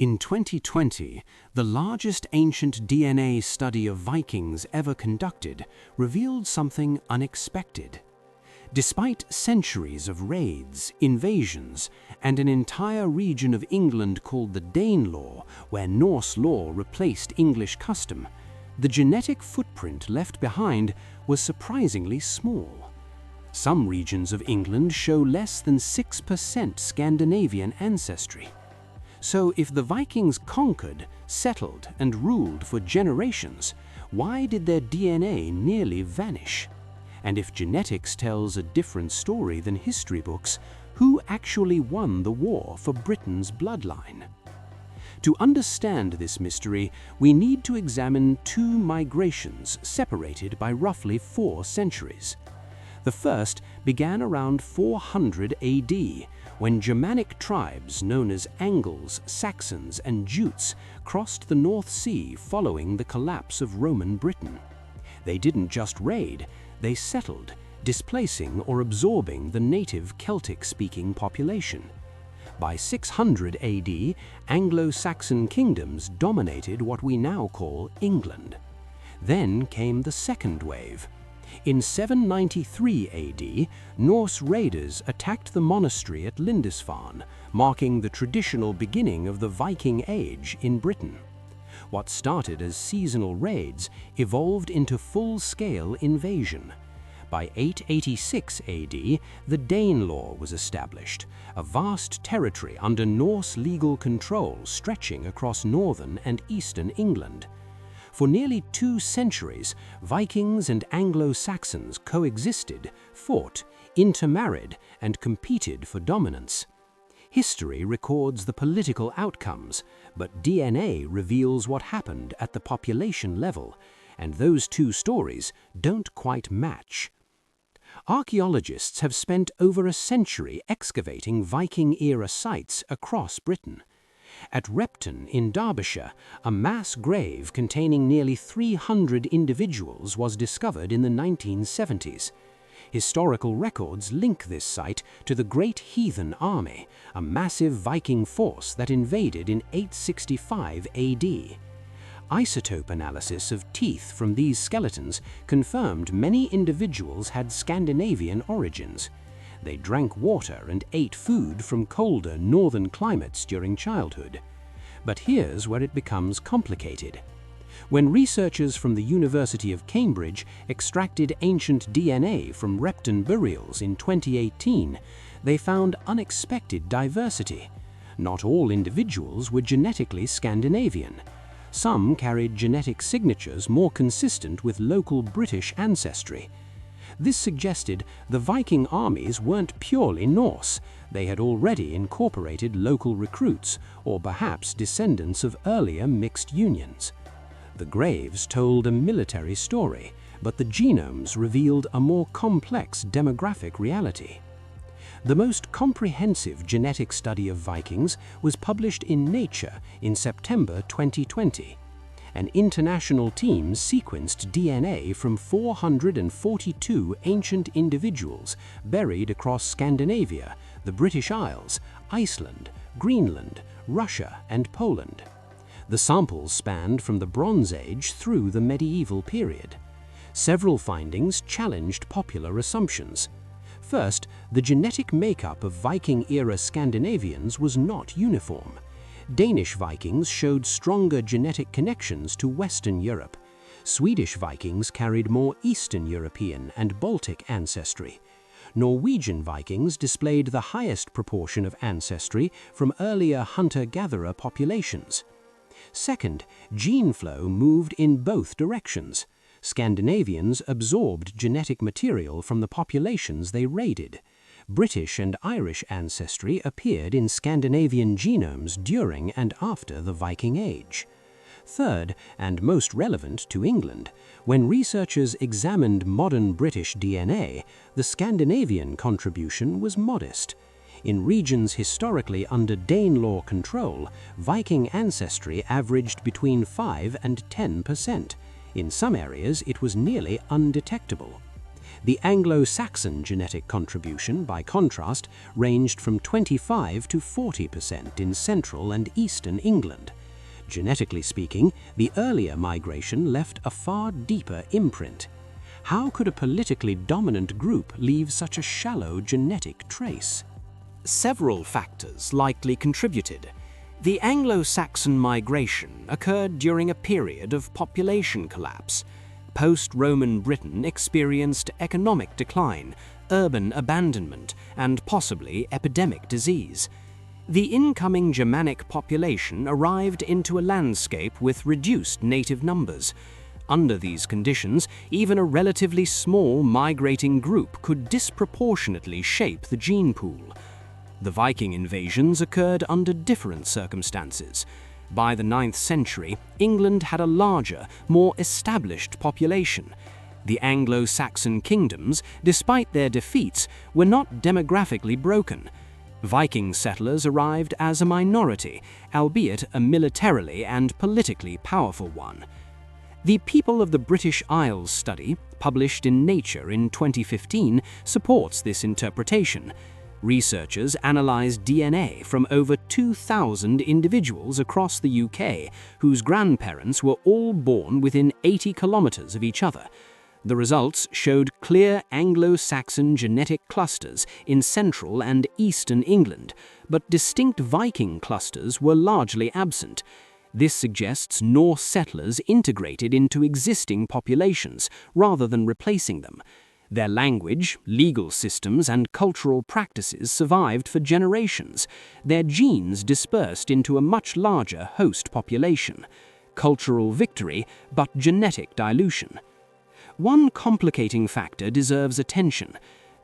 In 2020, the largest ancient DNA study of Vikings ever conducted revealed something unexpected. Despite centuries of raids, invasions, and an entire region of England called the Danelaw, where Norse law replaced English custom, the genetic footprint left behind was surprisingly small. Some regions of England show less than 6% Scandinavian ancestry. So if the Vikings conquered, settled, and ruled for generations, why did their DNA nearly vanish? And if genetics tells a different story than history books, who actually won the war for Britain's bloodline? To understand this mystery, we need to examine two migrations separated by roughly 4 centuries. The first began around 400 AD, when Germanic tribes known as Angles, Saxons, and Jutes crossed the North Sea following the collapse of Roman Britain. They didn't just raid, they settled, displacing or absorbing the native Celtic-speaking population. By 600 AD, Anglo-Saxon kingdoms dominated what we now call England. Then came the second wave. In 793 AD, Norse raiders attacked the monastery at Lindisfarne, marking the traditional beginning of the Viking Age in Britain. What started as seasonal raids evolved into full-scale invasion. By 886 AD, the Danelaw was established, a vast territory under Norse legal control stretching across northern and eastern England. For nearly 2 centuries, Vikings and Anglo-Saxons coexisted, fought, intermarried, and competed for dominance. History records the political outcomes, but DNA reveals what happened at the population level, and those two stories don't quite match. Archaeologists have spent over a century excavating Viking-era sites across Britain. At Repton in Derbyshire, a mass grave containing nearly 300 individuals was discovered in the 1970s. Historical records link this site to the Great Heathen Army, a massive Viking force that invaded in 865 AD. Isotope analysis of teeth from these skeletons confirmed many individuals had Scandinavian origins. They drank water and ate food from colder northern climates during childhood. But here's where it becomes complicated. When researchers from the University of Cambridge extracted ancient DNA from Repton burials in 2018, they found unexpected diversity. Not all individuals were genetically Scandinavian. Some carried genetic signatures more consistent with local British ancestry. This suggested the Viking armies weren't purely Norse. They had already incorporated local recruits, or perhaps descendants of earlier mixed unions. The graves told a military story, but the genomes revealed a more complex demographic reality. The most comprehensive genetic study of Vikings was published in Nature in September 2020. An international team sequenced DNA from 442 ancient individuals buried across Scandinavia, the British Isles, Iceland, Greenland, Russia, and Poland. The samples spanned from the Bronze Age through the medieval period. Several findings challenged popular assumptions. First, the genetic makeup of Viking-era Scandinavians was not uniform. Danish Vikings showed stronger genetic connections to Western Europe. Swedish Vikings carried more Eastern European and Baltic ancestry. Norwegian Vikings displayed the highest proportion of ancestry from earlier hunter-gatherer populations. Second, gene flow moved in both directions. Scandinavians absorbed genetic material from the populations they raided. British and Irish ancestry appeared in Scandinavian genomes during and after the Viking Age. Third, and most relevant to England, when researchers examined modern British DNA, the Scandinavian contribution was modest. In regions historically under Danelaw control, Viking ancestry averaged between 5 and 10%. In some areas, it was nearly undetectable. The Anglo-Saxon genetic contribution, by contrast, ranged from 25 to 40% in central and eastern England. Genetically speaking, the earlier migration left a far deeper imprint. How could a politically dominant group leave such a shallow genetic trace? Several factors likely contributed. The Anglo-Saxon migration occurred during a period of population collapse. Post-Roman Britain experienced economic decline, urban abandonment, and possibly epidemic disease. The incoming Germanic population arrived into a landscape with reduced native numbers. Under these conditions, even a relatively small migrating group could disproportionately shape the gene pool. The Viking invasions occurred under different circumstances. By the 9th century, England had a larger, more established population. The Anglo-Saxon kingdoms, despite their defeats, were not demographically broken. Viking settlers arrived as a minority, albeit a militarily and politically powerful one. The People of the British Isles study, published in Nature in 2015, supports this interpretation. Researchers analyzed DNA from over 2,000 individuals across the UK, whose grandparents were all born within 80 kilometers of each other. The results showed clear Anglo-Saxon genetic clusters in central and eastern England, but distinct Viking clusters were largely absent. This suggests Norse settlers integrated into existing populations rather than replacing them. Their language, legal systems, and cultural practices survived for generations. Their genes dispersed into a much larger host population. Cultural victory, but genetic dilution. One complicating factor deserves attention.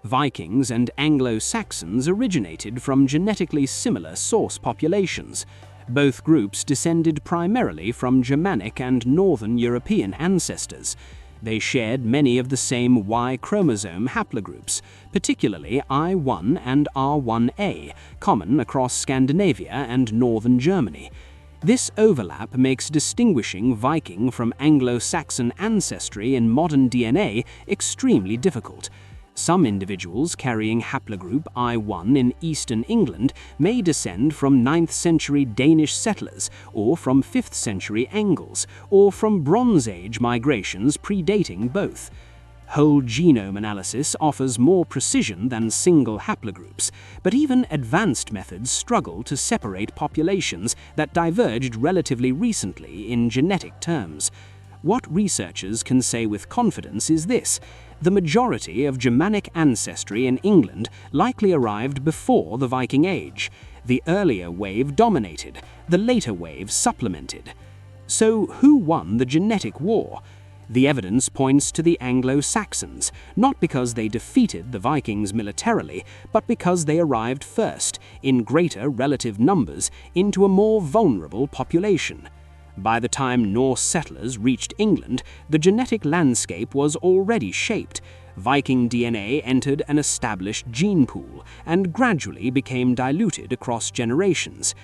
Vikings and Anglo-Saxons originated from genetically similar source populations. Both groups descended primarily from Germanic and Northern European ancestors. They shared many of the same Y chromosome haplogroups, particularly I1 and R1a, common across Scandinavia and northern Germany. This overlap makes distinguishing Viking from Anglo-Saxon ancestry in modern DNA extremely difficult. Some individuals carrying haplogroup I1 in eastern England may descend from 9th century Danish settlers, or from 5th century Angles, or from Bronze Age migrations predating both. Whole genome analysis offers more precision than single haplogroups, but even advanced methods struggle to separate populations that diverged relatively recently in genetic terms. What researchers can say with confidence is this: the majority of Germanic ancestry in England likely arrived before the Viking Age. The earlier wave dominated, the later wave supplemented. So who won the genetic war? The evidence points to the Anglo-Saxons, not because they defeated the Vikings militarily, but because they arrived first, in greater relative numbers, into a more vulnerable population. By the time Norse settlers reached England, the genetic landscape was already shaped. Viking DNA entered an established gene pool and gradually became diluted across generations.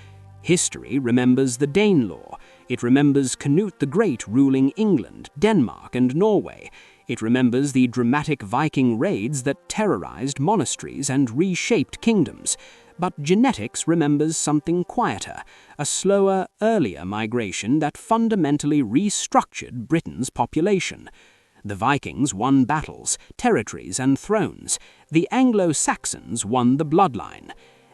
History remembers the Danelaw. It remembers Canute the Great ruling England, Denmark, and Norway. It remembers the dramatic Viking raids that terrorized monasteries and reshaped kingdoms. But genetics remembers something quieter, a slower, earlier migration that fundamentally restructured Britain's population. The Vikings won battles, territories, and thrones. The Anglo-Saxons won the bloodline.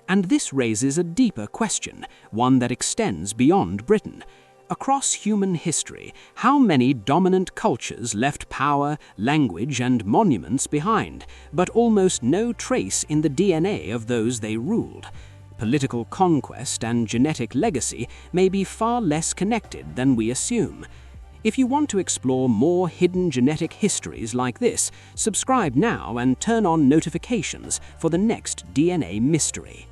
And this raises a deeper question, one that extends beyond Britain. Across human history, how many dominant cultures left power, language, and monuments behind, but almost no trace in the DNA of those they ruled? Political conquest and genetic legacy may be far less connected than we assume. If you want to explore more hidden genetic histories like this, subscribe now and turn on notifications for the next DNA mystery.